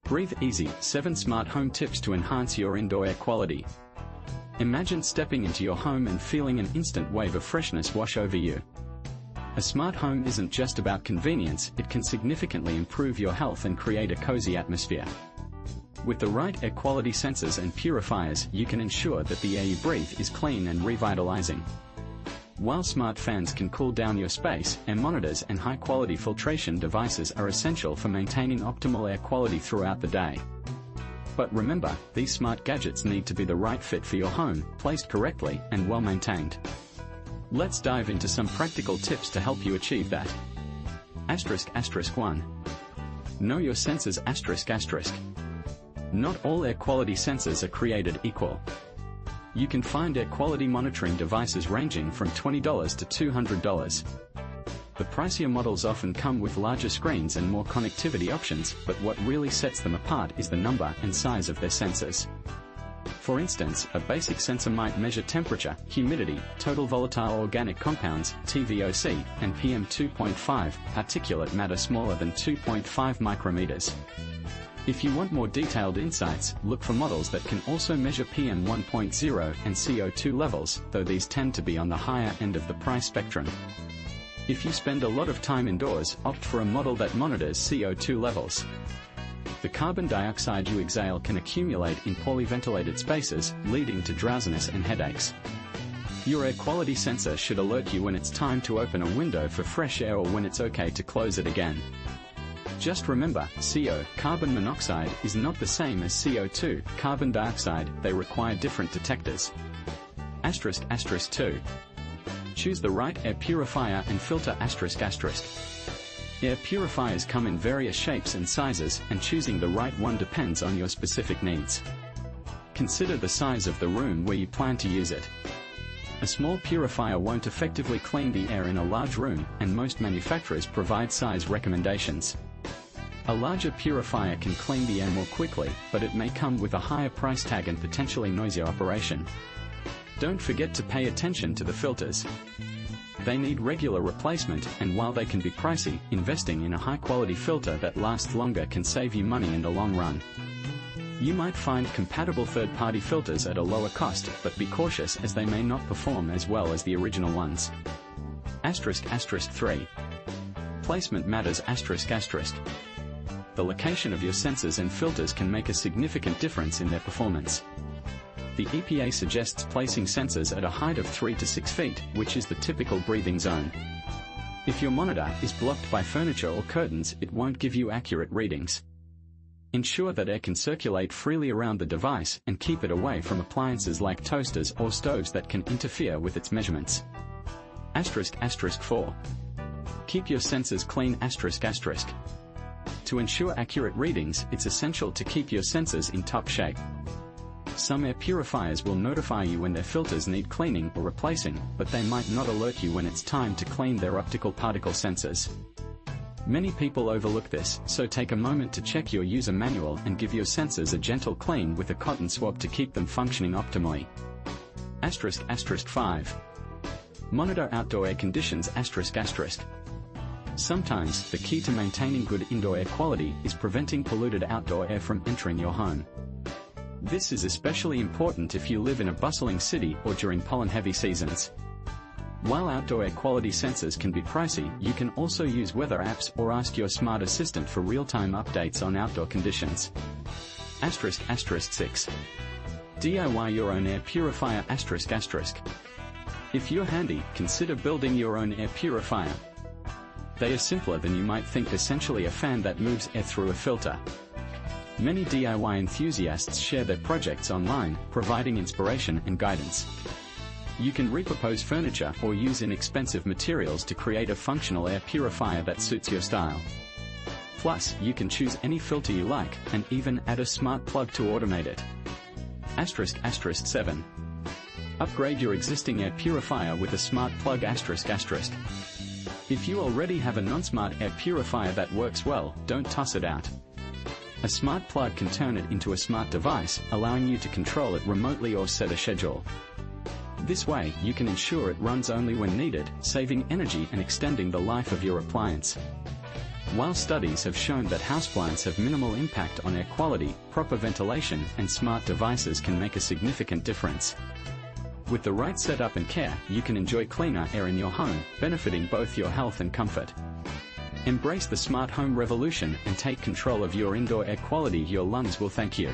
Breathe Easy, 7 Smart Home Tips to Enhance Your Indoor Air Quality. Imagine stepping into your home and feeling an instant wave of freshness wash over you. A smart home isn't just about convenience, it can significantly improve your health and create a cozy atmosphere. With the right air quality sensors and purifiers, you can ensure that the air you breathe is clean and revitalizing. While smart fans can cool down your space, air monitors and high-quality filtration devices are essential for maintaining optimal air quality throughout the day. But remember, these smart gadgets need to be the right fit for your home, placed correctly, and well maintained. Let's dive into some practical tips to help you achieve that. **1. Know your sensors. Not all air quality sensors are created equal. You can find air quality monitoring devices ranging from $20 to $200. The pricier models often come with larger screens and more connectivity options, but what really sets them apart is the number and size of their sensors. For instance, a basic sensor might measure temperature, humidity, total volatile organic compounds, TVOC, and PM2.5, particulate matter smaller than 2.5 micrometers. If you want more detailed insights, look for models that can also measure PM 1.0 and CO2 levels, though these tend to be on the higher end of the price spectrum. If you spend a lot of time indoors, opt for a model that monitors CO2 levels. The carbon dioxide you exhale can accumulate in poorly ventilated spaces, leading to drowsiness and headaches. Your air quality sensor should alert you when it's time to open a window for fresh air or when it's okay to close it again. Just remember, CO, carbon monoxide, is not the same as CO2, carbon dioxide. They require different detectors. **2. Choose the right air purifier and filter. Air purifiers come in various shapes and sizes, and choosing the right one depends on your specific needs. Consider the size of the room where you plan to use it. A small purifier won't effectively clean the air in a large room, and most manufacturers provide size recommendations. A larger purifier can clean the air more quickly, but it may come with a higher price tag and potentially noisier operation. Don't forget to pay attention to the filters. They need regular replacement, and while they can be pricey, investing in a high-quality filter that lasts longer can save you money in the long run. You might find compatible third-party filters at a lower cost, but be cautious as they may not perform as well as the original ones. **3. Placement matters. The location of your sensors and filters can make a significant difference in their performance. The EPA suggests placing sensors at a height of 3 to 6 feet, which is the typical breathing zone. If your monitor is blocked by furniture or curtains, it won't give you accurate readings. Ensure that air can circulate freely around the device, and keep it away from appliances like toasters or stoves that can interfere with its measurements. *4. Keep your sensors clean. To ensure accurate readings, it's essential to keep your sensors in top shape. Some air purifiers will notify you when their filters need cleaning or replacing, but they might not alert you when it's time to clean their optical particle sensors. Many people overlook this, so take a moment to check your user manual and give your sensors a gentle clean with a cotton swab to keep them functioning optimally. *5. Monitor outdoor air conditions. Sometimes, the key to maintaining good indoor air quality is preventing polluted outdoor air from entering your home. This is especially important if you live in a bustling city or during pollen-heavy seasons. While outdoor air quality sensors can be pricey, you can also use weather apps or ask your smart assistant for real-time updates on outdoor conditions. *6. DIY your own air purifier. If you're handy, consider building your own air purifier. They are simpler than you might think, essentially a fan that moves air through a filter. Many DIY enthusiasts share their projects online, providing inspiration and guidance. You can repurpose furniture or use inexpensive materials to create a functional air purifier that suits your style. Plus, you can choose any filter you like, and even add a smart plug to automate it. *7. Upgrade your existing air purifier with a smart plug. If you already have a non-smart air purifier that works well, don't toss it out. A smart plug can turn it into a smart device, allowing you to control it remotely or set a schedule. This way, you can ensure it runs only when needed, saving energy and extending the life of your appliance. While studies have shown that houseplants have minimal impact on air quality, proper ventilation and smart devices can make a significant difference. With the right setup and care, you can enjoy cleaner air in your home, benefiting both your health and comfort. Embrace the smart home revolution and take control of your indoor air quality. Your lungs will thank you.